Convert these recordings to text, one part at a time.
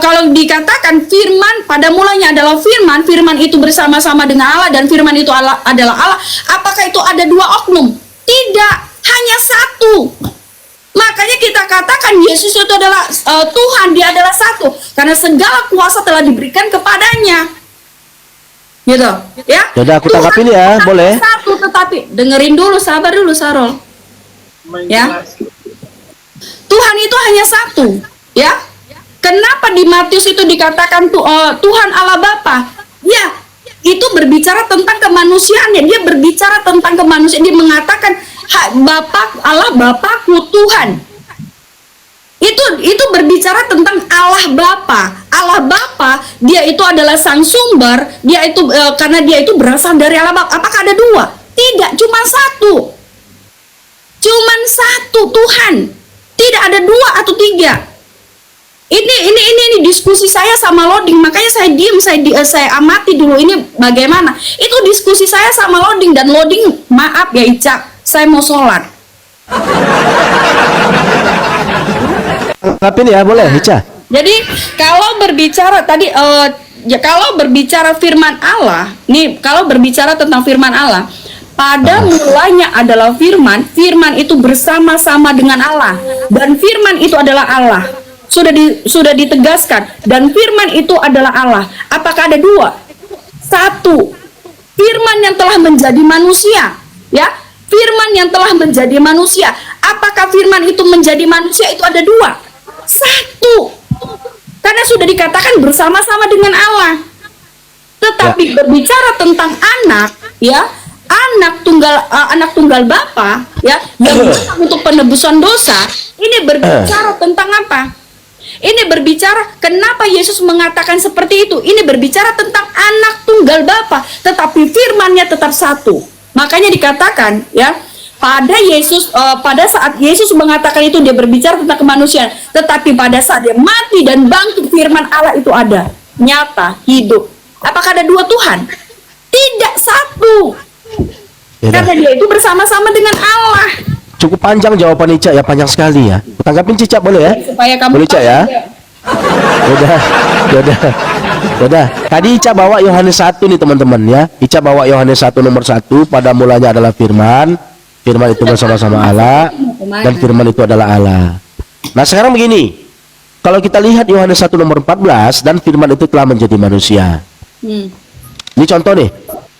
kalau dikatakan firman pada mulanya adalah firman, firman itu bersama-sama dengan Allah dan firman itu adalah Allah, apakah itu ada dua oknum? Tidak, hanya satu. Makanya kita katakan Yesus itu adalah Tuhan, dia adalah satu karena segala kuasa telah diberikan kepadanya. Gitu, ya. Yaudah, aku tanggapin ya, boleh. Satu, tetapi dengerin dulu, sabar dulu Sarol. Ya. Tuhan itu hanya satu, ya. Kenapa di Matius itu dikatakan Tuhan Allah Bapa? Ya, itu berbicara tentang kemanusiaannya. Dia berbicara tentang kemanusiaan. Dia mengatakan Bapa Allah Bapakku Tuhan. Itu berbicara tentang Allah Bapa. Allah Bapa, dia itu adalah sang sumber. Dia itu karena dia itu berasal dari Allah Bapa. Apakah ada dua? Tidak, cuma satu. Cuman satu Tuhan. Tidak ada dua atau tiga. Ini diskusi saya sama Loading, makanya saya diam, saya amati dulu ini bagaimana. Itu diskusi saya sama Loading, dan Loading, maaf ya Ica, saya mau sholat. Tanggapin ya, boleh Ica. Jadi kalau berbicara tadi ya kalau berbicara firman Allah, nih kalau berbicara tentang firman Allah, pada mulanya adalah firman, firman itu bersama-sama dengan Allah, dan firman itu adalah Allah. Sudah ditegaskan, dan firman itu adalah Allah. Apakah ada dua? Satu, firman yang telah menjadi manusia, ya. Firman yang telah menjadi manusia. Apakah firman itu menjadi manusia? Itu ada dua. Satu. Karena sudah dikatakan bersama-sama dengan Allah. Tetapi berbicara tentang anak, ya, anak tunggal Bapa, ya, yang untuk penebusan dosa, ini berbicara tentang apa? Ini berbicara kenapa Yesus mengatakan seperti itu. Ini berbicara tentang anak tunggal Bapa, tetapi firman-Nya tetap satu. Makanya dikatakan, ya, pada saat Yesus mengatakan itu, dia berbicara tentang kemanusiaan, tetapi pada saat dia mati dan bangkit, firman Allah itu ada, nyata, hidup. Apakah ada dua Tuhan? Tidak, satu. Karena dia itu bersama-sama dengan Allah. Cukup panjang jawaban Ica ya, panjang sekali ya. Tanggapin Cica boleh ya? Supaya kamu boleh Ica ya? Udah. Tadi Ica bawa Yohanes 1 nih teman-teman ya. Ica bawa Yohanes 1 nomor 1, pada mulanya adalah firman. Firman itu bersama-sama Allah, dan firman itu adalah Allah. Nah sekarang begini, kalau kita lihat Yohanes 1 nomor 14, dan firman itu telah menjadi manusia. Ini contoh nih,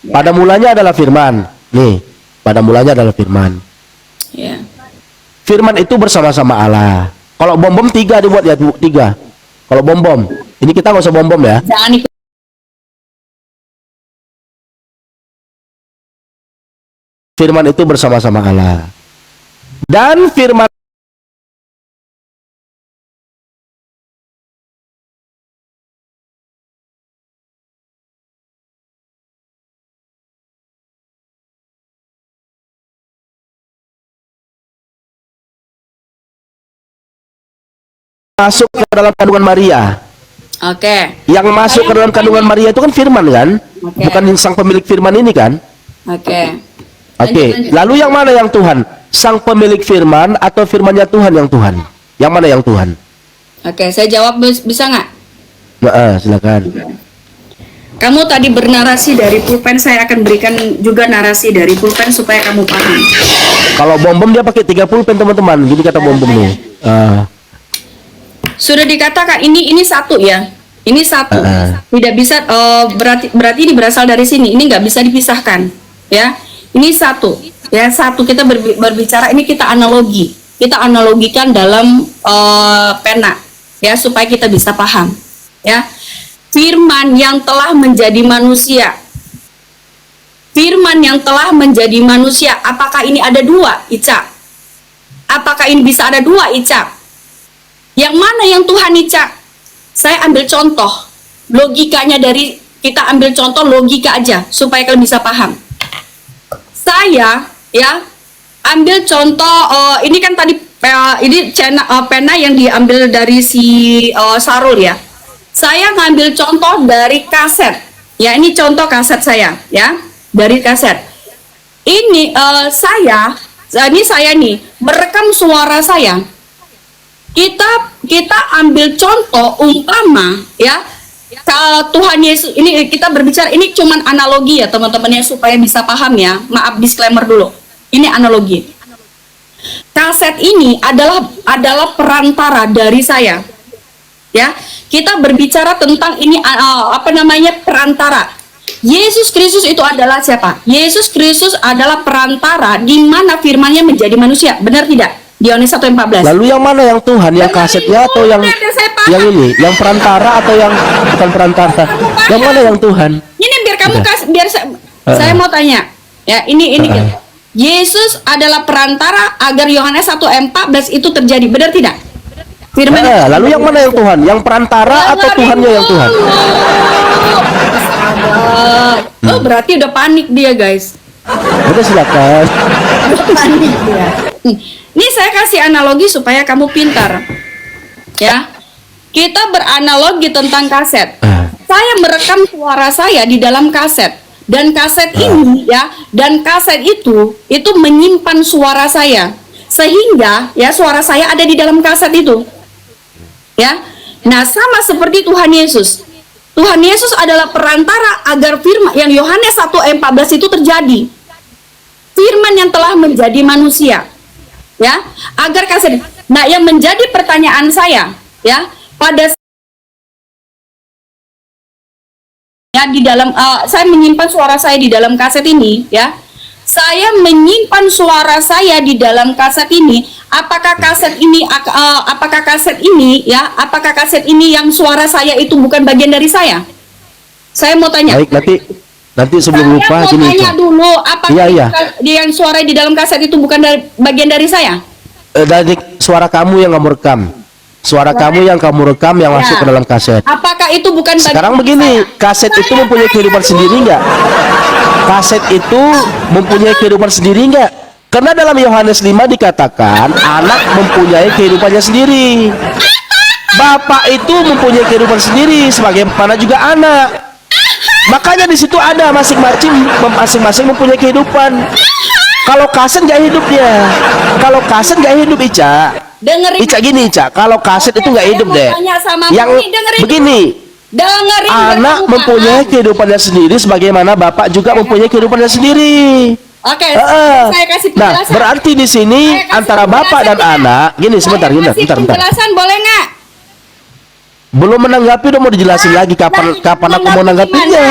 pada mulanya adalah firman. Nih, pada mulanya adalah firman. Ya. Firman itu bersama-sama Allah. Kalau bom-bom 3 dibuat ya, 3. Kalau bom-bom, ini kita nggak usah bom-bom ya. Jangan ikut. Firman itu bersama-sama Allah. Dan firman masuk ke dalam kandungan Maria. Oke. Yang masuk ke dalam kandungan Maria itu kan firman kan? Bukan sang pemilik firman ini kan? Oke. Oke. Lalu yang mana yang Tuhan? Sang pemilik firman atau firmannya Tuhan yang Tuhan? Yang mana yang Tuhan? Oke, saya jawab bisa nggak? Silakan. Kamu tadi bernarasi dari pulpen, saya akan berikan juga narasi dari pulpen supaya kamu paham. Kalau bom-bom dia pakai 3 pulpen teman-teman. Jadi kata bom-bom nih. Sudah dikatakan ini satu ya. Ini satu. Tidak bisa berarti ini berasal dari sini. Ini nggak bisa dipisahkan, ya. Ini satu. Ya, satu kita berbicara ini kita analogi. Kita analogikan dalam pena, ya, supaya kita bisa paham, ya. Firman yang telah menjadi manusia. Firman yang telah menjadi manusia. Apakah ini ada dua, Ica? Apakah ini bisa ada dua, Ica? Yang mana yang Tuhan, Ica? Saya ambil contoh logikanya, dari kita ambil contoh logika aja supaya kalian bisa paham. Saya ya ambil contoh ini kan tadi ini pena yang diambil dari si Sarul ya. Saya ngambil contoh dari kaset. Ya, ini contoh kaset saya ya, dari kaset. Ini saya nih merekam suara saya. kita ambil contoh umpama ya, Tuhan Yesus ini kita berbicara, ini cuman analogi ya teman-teman ya, supaya bisa paham ya. Maaf, disclaimer dulu. Ini analogi. Kaset ini adalah perantara dari saya. Ya, kita berbicara tentang ini perantara. Yesus Kristus itu adalah siapa? Yesus Kristus adalah perantara di mana firman-Nya menjadi manusia. Benar tidak? Di Yohanes 1:14. Lalu yang mana yang Tuhan? Yang kasetnya atau yang ini? Yang perantara atau yang bukan perantara? Yang mana yang Tuhan? Ini biar kamu saya mau tanya. Ya, ini gitu. Yesus adalah perantara agar Yohanes 1:14 itu terjadi. Benar tidak? Firman. Lalu yang mana yang Tuhan? Yang perantara atau Tuhannya yang Tuhan? Oh, berarti udah panik dia, guys. Udah silakan. Panik dia. Ini saya kasih analogi supaya kamu pintar. Ya. Kita beranalogi tentang kaset. Saya merekam suara saya di dalam kaset. Dan kaset ini ya, dan kaset itu menyimpan suara saya. Sehingga ya suara saya ada di dalam kaset itu. Ya. Nah, sama seperti Tuhan Yesus. Tuhan Yesus adalah perantara agar firman yang Yohanes 1:14 itu terjadi. Firman yang telah menjadi manusia. Ya, agar kaset. Nah, yang menjadi pertanyaan saya, ya, pada ya di dalam saya menyimpan suara saya di dalam kaset ini, ya. Saya menyimpan suara saya di dalam kaset ini. Apakah kaset ini apakah kaset ini yang suara saya itu bukan bagian dari saya? Saya mau tanya. Baik, nanti sebelum lupa gini. Saya mau tanya dulu, apakah iya. yang suara di dalam kaset itu bukan bagian dari saya? Dari suara kamu yang kamu rekam. Suara kamu yang kamu rekam yang masuk ke dalam kaset. Apakah itu bukan bagian Sekarang begini, kaset itu mempunyai kehidupan sendiri enggak? Kaset itu mempunyai kehidupan sendiri enggak? Karena dalam Yohanes 5 dikatakan anak mempunyai kehidupannya sendiri. Bapak itu mempunyai kehidupan sendiri sebagaimana juga anak. Makanya di situ ada masing-masing mempunyai kehidupan. Kalau kaset nggak hidup dia. Kalau kaset nggak hidup, Ica. Dengerin. Ica gini, Ica. Kalau kaset itu nggak hidup deh. Yang begini. Dengerin. Anak mempunyai kehidupannya sendiri sebagaimana bapak juga mempunyai kehidupannya sendiri. Oke, saya kasih penjelasan. Nah, berarti di sini antara bapak dan anak, gini sebentar. Penjelasan boleh nggak? Belum menanggapi, udah mau dijelasin lagi kapan aku mau nanggapinya.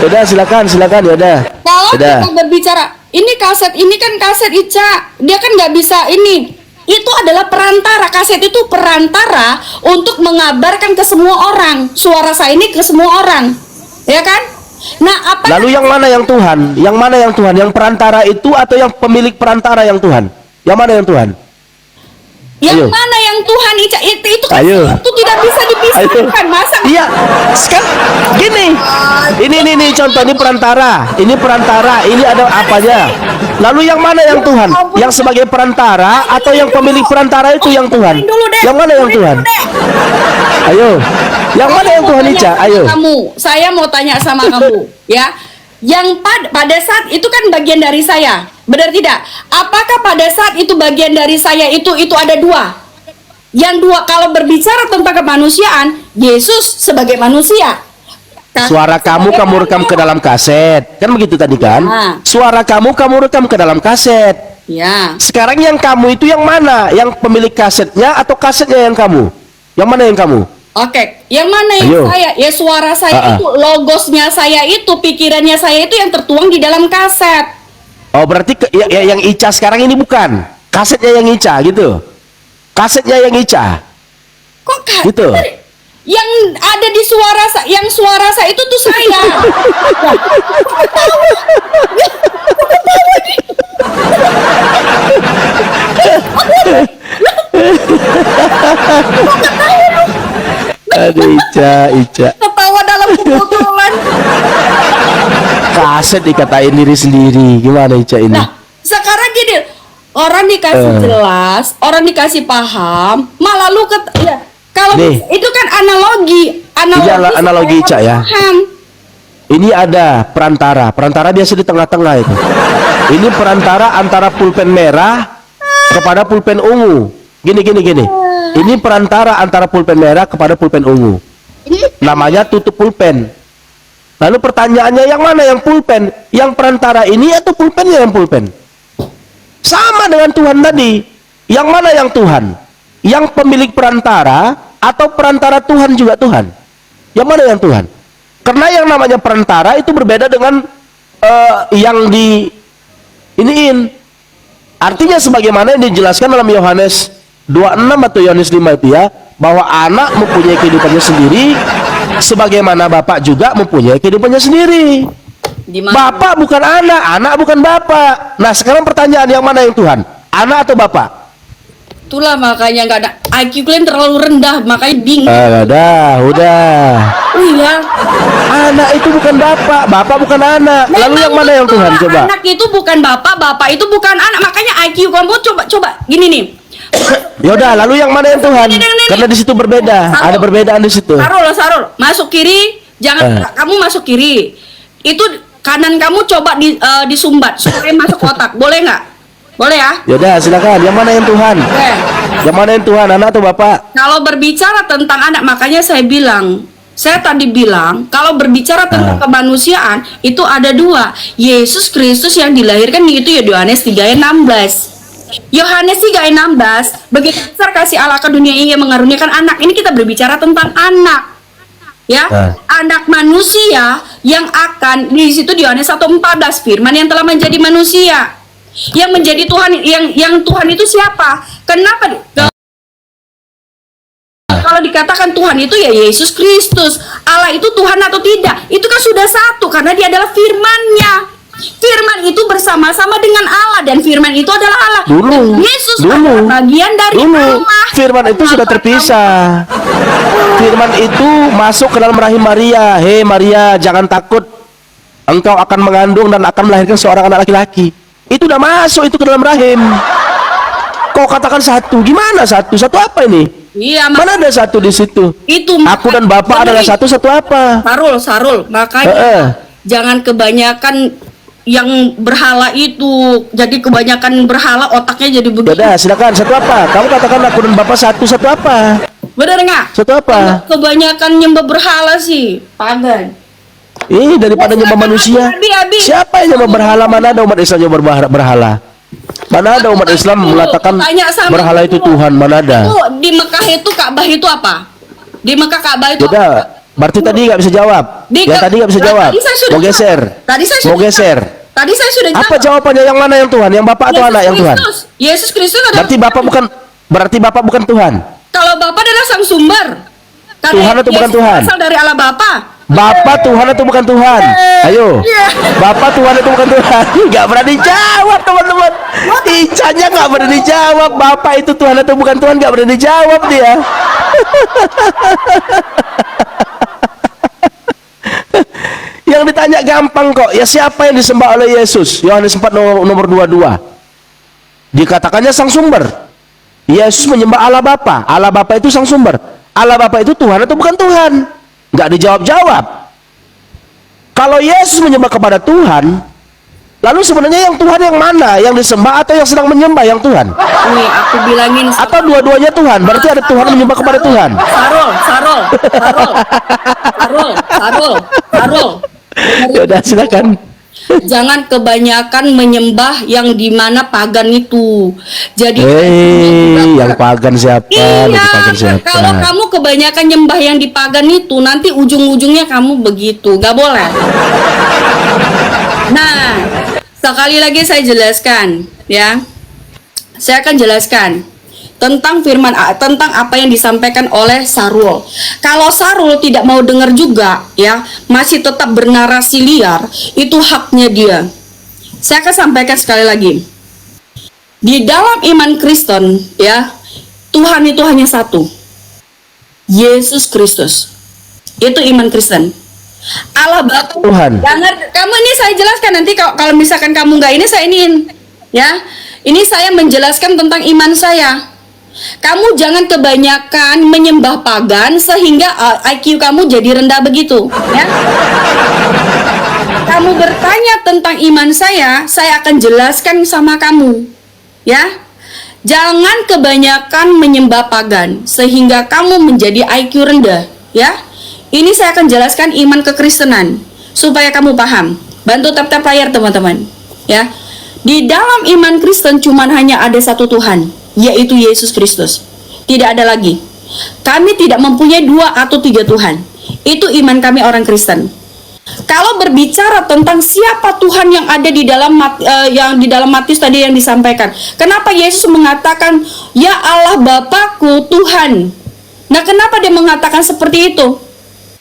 Udah silakan ya udah. Kalau kita berbicara, ini kaset ini kan kaset Ica, dia kan nggak bisa ini. Itu adalah perantara, kaset itu perantara untuk mengabarkan ke semua orang. Suara saya ini ke semua orang, ya kan? Nah, lalu yang mana yang Tuhan? Yang mana yang Tuhan? Yang perantara itu atau yang pemilik perantara yang Tuhan? Yang mana yang Tuhan? Yang mana yang Tuhan Ica? Itu kan itu tidak bisa dipisahkan. Masa? Iya. Sekarang gini. Ini contoh, ini perantara. Ini ada apanya? Lalu yang mana yang Tuhan? Yang sebagai perantara atau yang pemilik perantara itu yang Tuhan? Yang mana yang Tuhan? Ayo. Yang mana yang Tuhan, Ica? Ayo. Saya mau tanya sama kamu, ya. Yang pada saat itu kan bagian dari saya, benar tidak? Apakah pada saat itu bagian dari saya itu ada dua? Yang dua, kalau berbicara tentang kemanusiaan, Yesus sebagai manusia. Suara kamu rekam ke dalam kaset, kan begitu tadi kan? Suara kamu rekam ke dalam kaset. Ya. Sekarang yang kamu itu yang mana? Yang pemilik kasetnya atau kasetnya yang kamu? Yang mana yang kamu? Oke, yang mana yang saya? Ya suara saya itu, logosnya saya itu, pikirannya saya itu yang tertuang di dalam kaset. Oh, berarti yang Ica sekarang ini bukan kasetnya yang Ica gitu. Kasetnya yang Ica. Kok gitu? Yang ada di suara saya itu tuh saya. Aduh, Ica. Ketawa dalam kebetulan. Kaset dikatain diri sendiri. Gimana, Ica ini? Nah, sekarang gini, orang dikasih jelas, orang dikasih paham, malah lu kalau itu kan analogi Ica ya. Ini ada perantara biasa di tengah-tengah itu. Ini perantara antara pulpen merah kepada pulpen ungu. Gini. Ini perantara antara pulpen merah kepada pulpen ungu. Namanya tutup pulpen. Lalu pertanyaannya, yang mana yang pulpen? Yang perantara ini atau pulpennya yang pulpen? Sama dengan Tuhan tadi. Yang mana yang Tuhan? Yang pemilik perantara atau perantara Tuhan juga Tuhan? Yang mana yang Tuhan? Karena yang namanya perantara itu berbeda dengan yang di iniin. Artinya sebagaimana yang dijelaskan dalam Yohanes 26 atau Yohanes 5 itu ya, bahwa anak mempunyai kehidupannya sendiri sebagaimana bapak juga mempunyai kehidupannya sendiri. Bapak bukan anak, anak bukan bapak. Nah sekarang pertanyaan, yang mana yang Tuhan? Anak atau bapak? Itulah makanya nggak ada, IQ kalian terlalu rendah, makanya bingung. Udah. Oh iya. Anak itu bukan bapak, bapak bukan anak. Lalu Memang yang mana yang betul, Tuhan? Coba. Anak itu bukan bapak, bapak itu bukan anak. Makanya IQ kamu coba gini nih. Yaudah, lalu yang mana yang Tuhan? Ini. Karena di situ berbeda, ada perbedaan di situ. Sarul, masuk kiri, jangan kamu masuk kiri. Itu kanan kamu coba disumbat supaya masuk kotak. Boleh nggak? Boleh ya? Yaudah, silakan. Yang mana yang Tuhan? Oke. Yang mana yang Tuhan, anak atau bapak? Kalau berbicara tentang anak, makanya saya tadi bilang, kalau berbicara tentang kemanusiaan, itu ada dua. Yesus Kristus yang dilahirkan itu ya Yohanes 3 ayat 16. Yohanes 3 ayat 16, begitu besar kasih Allah ke dunia ini yang mengaruniakan anak. Ini kita berbicara tentang anak. Ya, anak manusia yang akan di situ di Yohanes 1:14, firman yang telah menjadi manusia. Yang menjadi Tuhan, yang Tuhan itu siapa? Kenapa kalau dikatakan Tuhan itu ya Yesus Kristus? Allah itu Tuhan atau tidak? Itu kan sudah satu karena dia adalah firman-Nya. Firman itu bersama-sama dengan Allah dan firman itu adalah Allah. Dan Yesus adalah bagian dari Allah. Firman itu sudah terpisah. Firman itu masuk ke dalam rahim Maria. Hei Maria, jangan takut. Engkau akan mengandung dan akan melahirkan seorang anak laki-laki. Itu udah masuk itu ke dalam rahim. Kau katakan satu, gimana satu? Satu apa ini? Iya, mana ada satu di situ? Itu aku dan bapak adalah satu apa? Sarul, makanya jangan kebanyakan yang berhala itu. Jadi kebanyakan berhala otaknya jadi begitu. Udah, silakan. Satu apa? Kamu katakan aku dan bapak satu apa? Benar nggak? Satu apa? Kebanyakan nyembah berhala sih, pagan. Daripada nyembah manusia. Abi. Siapa yang nyembah berhala? Mana ada umat Islam nyembah berhala? Mana ada umat Islam mengatakan berhala itu Tuhan? Mana ada? Itu di Mekah itu Ka'bah itu apa? Di Mekah Ka'bah itu apa? Berarti tadi nggak bisa jawab. Tadi nggak bisa jawab. Mau geser. Mau geser. Tadi saya sudah jawab. Apa jawabannya? Yang mana yang Tuhan? Yang bapak atau anak yang Tuhan? Yesus Kristus adalah. Berarti bapak bukan Tuhan. Kalau bapak adalah sang sumber. Tuhan atau bukan Tuhan? Asal dari Allah Bapa. Bapak Tuhan atau bukan Tuhan? Ayo. Bapak Tuhan atau bukan Tuhan? Nggak berani jawab teman-teman. Icanya nggak berani jawab. Bapak itu Tuhan atau bukan Tuhan? Nggak berani jawab dia. Yang ditanya gampang kok. Ya siapa yang disembah oleh Yesus? Yohanes 4 nomor 22. Dikatakannya sang sumber. Yesus menyembah Allah Bapa. Allah Bapa itu sang sumber. Allah Bapa itu Tuhan atau bukan Tuhan? Nggak dijawab-jawab. Kalau Yesus menyembah kepada Tuhan, lalu sebenarnya yang Tuhan yang mana? Yang disembah atau yang sedang menyembah yang Tuhan? Nih aku bilangin. Atau dua-duanya Tuhan? Berarti ada Tuhan menyembah kepada Tuhan. Sarul. Ya udah, silakan. Jangan kebanyakan menyembah yang dimana pagan itu. Jadi yang pagan siapa? Iya, kalau kamu kebanyakan nyembah yang di pagan itu, nanti ujung-ujungnya kamu begitu. Gak boleh. Nah, sekali lagi saya jelaskan, ya. Saya akan jelaskan tentang firman, tentang apa yang disampaikan oleh Sarul. Kalau Sarul tidak mau dengar juga, ya, masih tetap bernarasi liar, itu haknya dia. Saya akan sampaikan sekali lagi. Di dalam iman Kristen, ya, Tuhan itu hanya satu. Yesus Kristus. Itu iman Kristen. Allah Bapa Tuhan. Jangan, kamu ini saya jelaskan nanti kalau misalkan kamu nggak ini, saya iniin, ya. Ini saya menjelaskan tentang iman saya. Kamu jangan kebanyakan menyembah pagan sehingga IQ kamu jadi rendah begitu, ya. Kamu bertanya tentang iman saya akan jelaskan sama kamu, ya. Jangan kebanyakan menyembah pagan sehingga kamu menjadi IQ rendah, ya. Ini saya akan jelaskan iman kekristenan supaya kamu paham. Bantu tap-tap layar teman-teman, ya. Di dalam iman Kristen cuma hanya ada satu Tuhan, yaitu Yesus Kristus. Tidak ada lagi. Kami tidak mempunyai 2 atau 3 Tuhan. Itu iman kami orang Kristen. Kalau berbicara tentang siapa Tuhan yang ada di dalam yang di dalam Matius tadi yang disampaikan, kenapa Yesus mengatakan ya Allah Bapakku Tuhan? Nah, kenapa dia mengatakan seperti itu?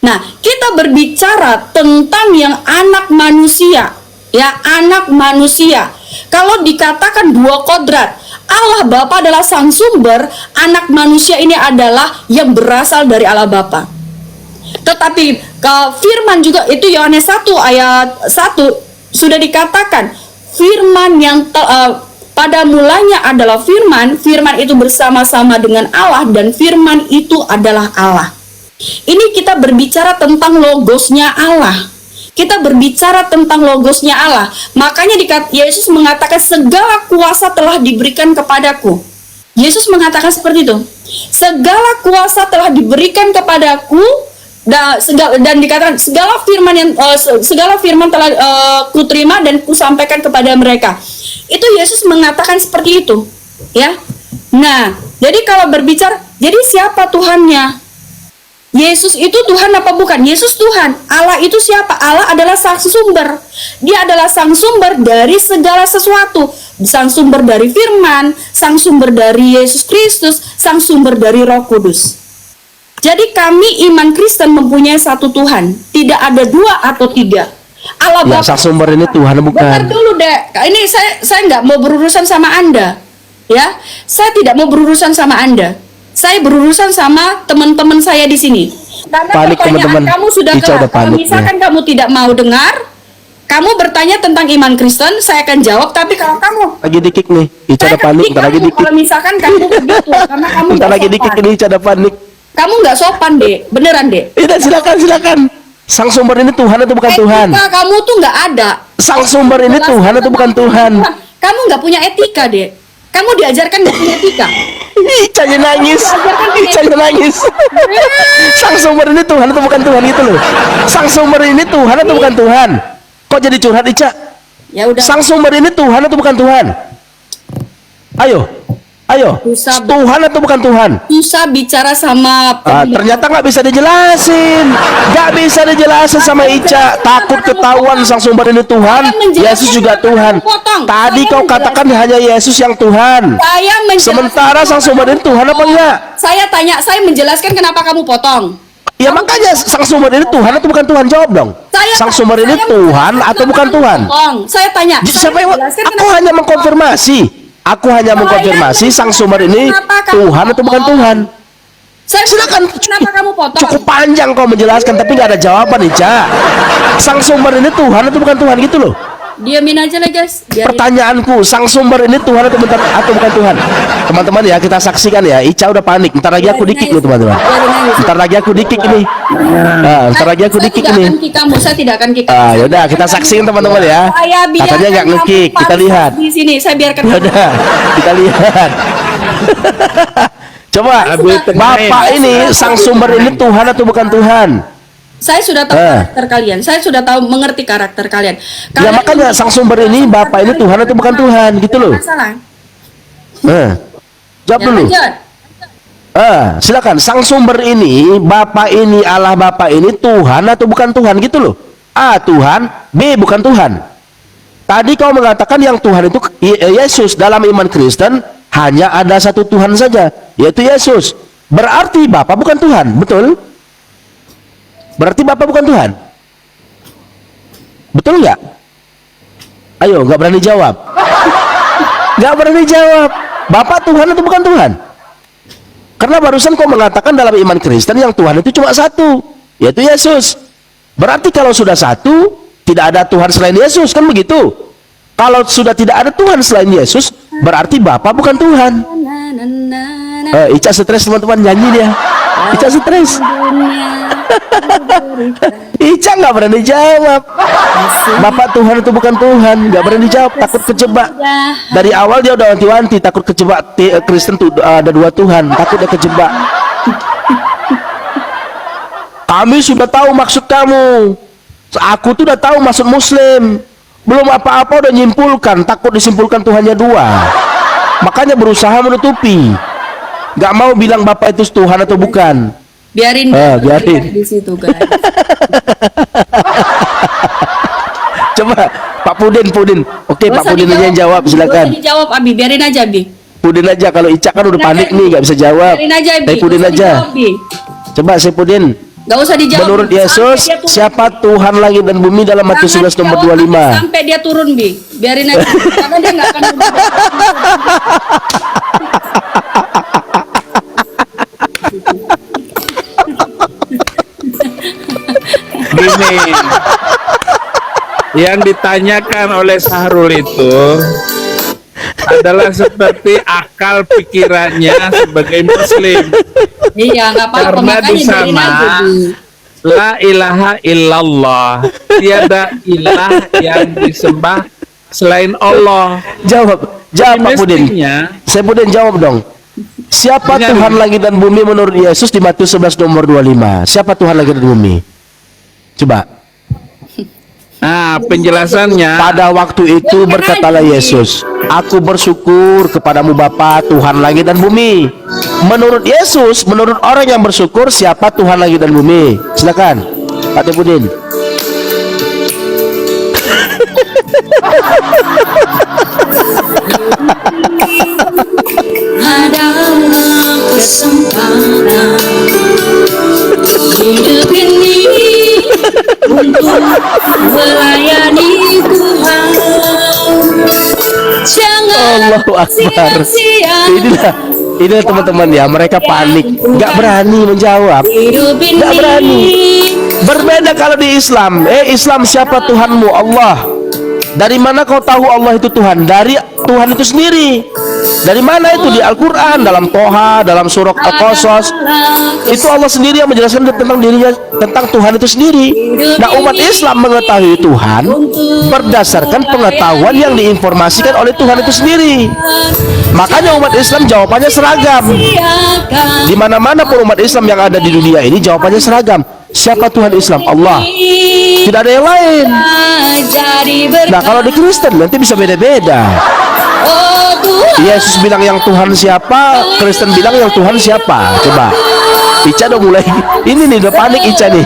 Nah, kita berbicara tentang yang anak manusia, ya, anak manusia. Kalau dikatakan 2 kodrat, Allah Bapa adalah sang sumber, anak manusia ini adalah yang berasal dari Allah Bapa. Tetapi firman juga itu Yohanes 1 ayat 1 sudah dikatakan firman yang pada mulanya adalah firman, firman itu bersama-sama dengan Allah dan firman itu adalah Allah. Ini kita berbicara tentang logosnya Allah. Kita berbicara tentang logosnya Allah. Makanya Yesus mengatakan segala kuasa telah diberikan kepadaku. Yesus mengatakan seperti itu. Segala kuasa telah diberikan kepadaku dan dikatakan segala firman telah kuterima dan kusampaikan kepada mereka. Itu Yesus mengatakan seperti itu, ya. Nah, jadi kalau berbicara, jadi siapa Tuhannya? Yesus itu Tuhan apa bukan? Yesus Tuhan. Allah itu siapa? Allah adalah sang sumber. Dia adalah sang sumber dari segala sesuatu. Sang sumber dari firman, sang sumber dari Yesus Kristus, sang sumber dari Roh Kudus. Jadi kami iman Kristen mempunyai satu Tuhan. Tidak ada 2 atau 3. Allah Ya, Bapa. sang sumber ini Tuhan bukan? Bentar dulu, Dek. Ini saya nggak mau berurusan sama Anda. Ya, saya tidak mau berurusan sama Anda. Saya berurusan sama teman-teman saya di sini. Karena Panik, pertanyaan teman-teman. kamu sudah Ica kelar. udah Kalau panik, misalkan kamu tidak mau dengar, kamu bertanya tentang iman Kristen, saya akan jawab. Tapi kalau kamu Lagi dikik nih, Ica saya udah panik, akan bentar lagi kamu dikik. kalau misalkan kamu begitu, karena kamu Bentar nggak lagi dikik sopan. ini Ica udah panik. Kamu nggak sopan, Dek. Beneran, Dek. Tidak, silakan. Sang sumber ini Tuhan atau bukan Tuhan? Etika kamu tuh nggak ada. Sang sumber ini Jelaskan Tuhan atau bukan tentang Tuhan? Kamu nggak punya etika, Dek. Kamu diajarkan nggak punya etika. Ica nangis. Ica nangis. Sang sumber ini Tuhan atau bukan Tuhan gitu loh. Sang sumber ini Tuhan atau bukan Tuhan? Kok jadi curhat, Ica? Ya udah. Sang sumber ini Tuhan atau bukan Tuhan? Ayo, Susah. Tuhan atau bukan Tuhan? Susah bicara sama Ternyata nggak bisa dijelasin, sama Ica. Takut ketahuan sang sumber ini Tuhan, Yesus juga Tuhan. Tadi kau katakan hanya Yesus yang Tuhan. Saya menjelaskan. Sementara sang sumber ini Tuhan apa enggak? Saya menjelaskan kenapa kamu potong. Ya makanya sang sumber ini Tuhan atau bukan Tuhan? Jawab dong. Sang sumber ini Tuhan atau bukan Tuhan? Saya tanya. Siapa yang? Aku hanya mengkonfirmasi. Aku hanya mengkonfirmasi sang sumber ini Tuhan atau bukan Tuhan. Silakan. Kenapa kamu potong? Cukup panjang kau menjelaskan tapi nggak ada jawaban, Ica. Sang sumber ini Tuhan atau bukan Tuhan gitu loh. Diamin aja lah, guys. Pertanyaanku, sang sumber ini Tuhan atau bukan Tuhan? Teman-teman ya, kita saksikan ya. Ica udah panik. Ntar lagi aku dikik nih, teman-teman. Ntar lagi aku dikik ini. Ntar lagi aku dikik ini. Saya tidak akan kick. Yaudah, kita saksikan teman-teman ya. Katanya nggak ngekik. Kita lihat. Di sini saya biarkan. Yaudah, kita lihat. Coba, Bapak ini sang sumber ini Tuhan atau bukan Tuhan? Saya sudah tahu karakter kalian. Saya sudah tahu mengerti karakter kalian. Ya makanya sang sumber ini Bapak ini Tuhan atau bukan Tuhan gitu loh. Masalah. Jawab Ya, dulu. lanjut. Silakan. Sang sumber ini Bapak ini Allah Bapak ini Tuhan atau bukan Tuhan gitu loh. A Tuhan, B bukan Tuhan. Tadi kau mengatakan yang Tuhan itu Yesus. Dalam iman Kristen hanya ada satu Tuhan saja, yaitu Yesus. Berarti Bapak bukan Tuhan, betul? Berarti Bapak bukan Tuhan? Betul nggak? Ayo, nggak berani jawab. Nggak berani jawab. Bapak Tuhan atau bukan Tuhan? Karena barusan kau mengatakan dalam iman Kristen yang Tuhan itu cuma satu, yaitu Yesus. Berarti kalau sudah satu, tidak ada Tuhan selain Yesus, kan begitu? Kalau sudah tidak ada Tuhan selain Yesus, berarti Bapak bukan Tuhan. Ica stres teman-teman, nyanyi dia. Ica stres. Ica nggak berani jawab. Bapak Tuhan itu bukan Tuhan, nggak berani jawab, takut kejebak. Dari awal dia udah wanti-wanti, takut kejebak. Kristen tuh ada dua Tuhan, takut dia kejebak. Kami sudah tahu maksud kamu. Aku tuh udah tahu maksud Muslim. Belum apa-apa udah nyimpulkan, takut disimpulkan Tuhannya dua. Makanya berusaha menutupi. Nggak mau bilang Bapak itu Tuhan atau bukan. Biarin, biarin. di situ guys. Coba Pak Pudin. Oke, Pak Pudin aja yang jawab, silakan. Dijawab Abi, biarin aja Abi. Pudin aja, kalau Ica kan udah panik nih, nggak bisa jawab. Biarin aja Abi. Tapi Pudin aja. Coba saya Pudin. Gak usah dijawab. Menurut Yesus, siapa Tuhan langit dan bumi dalam Matius 11 nomor 25? Sampai dia turun Bi. Biarin aja. Karena dia nggak akan Gini, yang ditanyakan oleh Sahrul itu adalah seperti akal pikirannya sebagai Muslim. Iya, nggak apa-apa. Karena Makanya di biarin sana aja, Bi. la ilaha illallah, tiada ilah yang disembah selain Allah. Jawab Pak Pudin. Mestinya, Saya Pudin jawab dong. Siapa Dengar. Tuhan langit dan bumi menurut Yesus di Matius 11 nomor 25? Siapa Tuhan langit dan bumi? Coba. nah penjelasannya Pada waktu itu berkatalah Yesus, aku bersyukur kepadamu Bapa Tuhan langit dan bumi. Menurut Yesus, menurut orang yang bersyukur, siapa Tuhan langit dan bumi? Silakan Pak Tepudin. Adalah kesempatan hidup ini untuk melayani Tuhan. Jangan Allahu Akbar. sia-sia Inilah teman-teman ya, mereka panik, nggak berani menjawab, hidup ini. nggak berani. Berbeda kalau di Islam. Islam, siapa Tuhanmu? Allah. Dari mana kau tahu Allah itu Tuhan? Dari Tuhan itu sendiri. Dari mana itu? Di Al-Quran, dalam Toha, dalam surah Al-Qasas. Itu Allah sendiri yang menjelaskan tentang dirinya, tentang Tuhan itu sendiri. Nah, umat Islam mengetahui Tuhan berdasarkan pengetahuan yang diinformasikan oleh Tuhan itu sendiri. Makanya umat Islam jawabannya seragam. Di mana-mana pun umat Islam yang ada di dunia ini jawabannya seragam. Siapa Tuhan Islam? Allah. Tidak ada yang lain. Nah, kalau di Kristen nanti bisa beda-beda. Yesus bilang yang Tuhan siapa, Kristen bilang yang Tuhan siapa. Coba Ica udah mulai ini nih, udah panik Ica nih.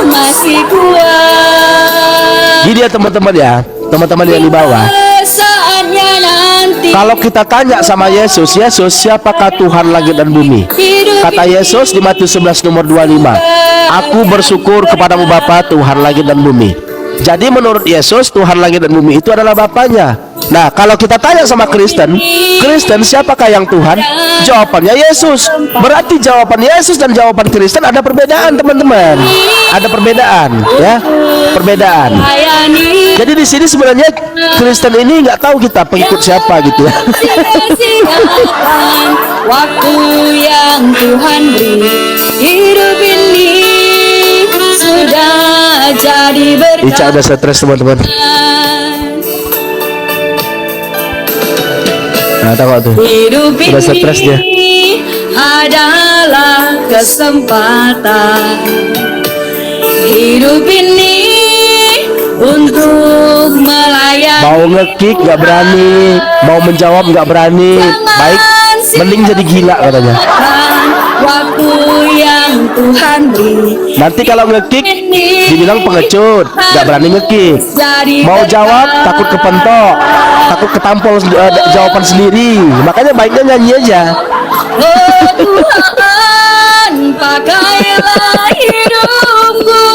Masih kuat. Gini ya teman-teman ya, teman-teman yang di bawah. Saatnya nanti Kalau kita tanya sama Yesus, Yesus siapakah Tuhan langit dan bumi? Kata Yesus di Matius 11 nomor 25, aku bersyukur kepadamu Bapa Tuhan langit dan bumi. Jadi menurut Yesus Tuhan langit dan bumi itu adalah Bapaknya. Nah, kalau kita tanya sama Kristen, siapakah yang Tuhan? Jawabannya Yesus. Berarti jawaban Yesus dan jawaban Kristen ada perbedaan, teman-teman. Ada perbedaan, ya, perbedaan. Jadi di sini sebenarnya Kristen ini nggak tahu kita pengikut siapa gitu ya. Waktu yang Tuhan beri, hidup ini sudah jadi berkat. Ica udah stres teman-teman. Nah, tahu tuh. Hidup Udah stres dia. ini adalah kesempatan. Hidup ini untuk melayani. Mau ngekick nggak berani, mau menjawab nggak berani. Baik, mending jadi gila katanya. Waktu yang Tuhan beri. Nanti kalau ngekick dibilang pengecut, nggak berani ngekick. Mau jawab takut kepentok, takut ketampol jawaban sendiri. Makanya baiknya nyanyi aja. Oh Tuhan, pakailah hidupku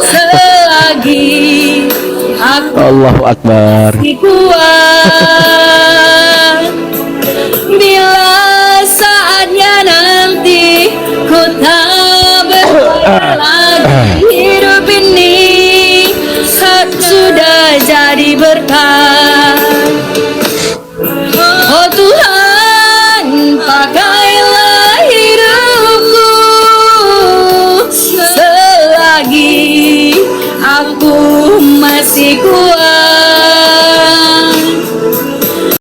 selagi aku Allahu Akbar. kuat. Bila saatnya nanti ku tak berharap lagi, hidup ini sudah jadi berkat. Oh Tuhan, pakailah hidup kekasihku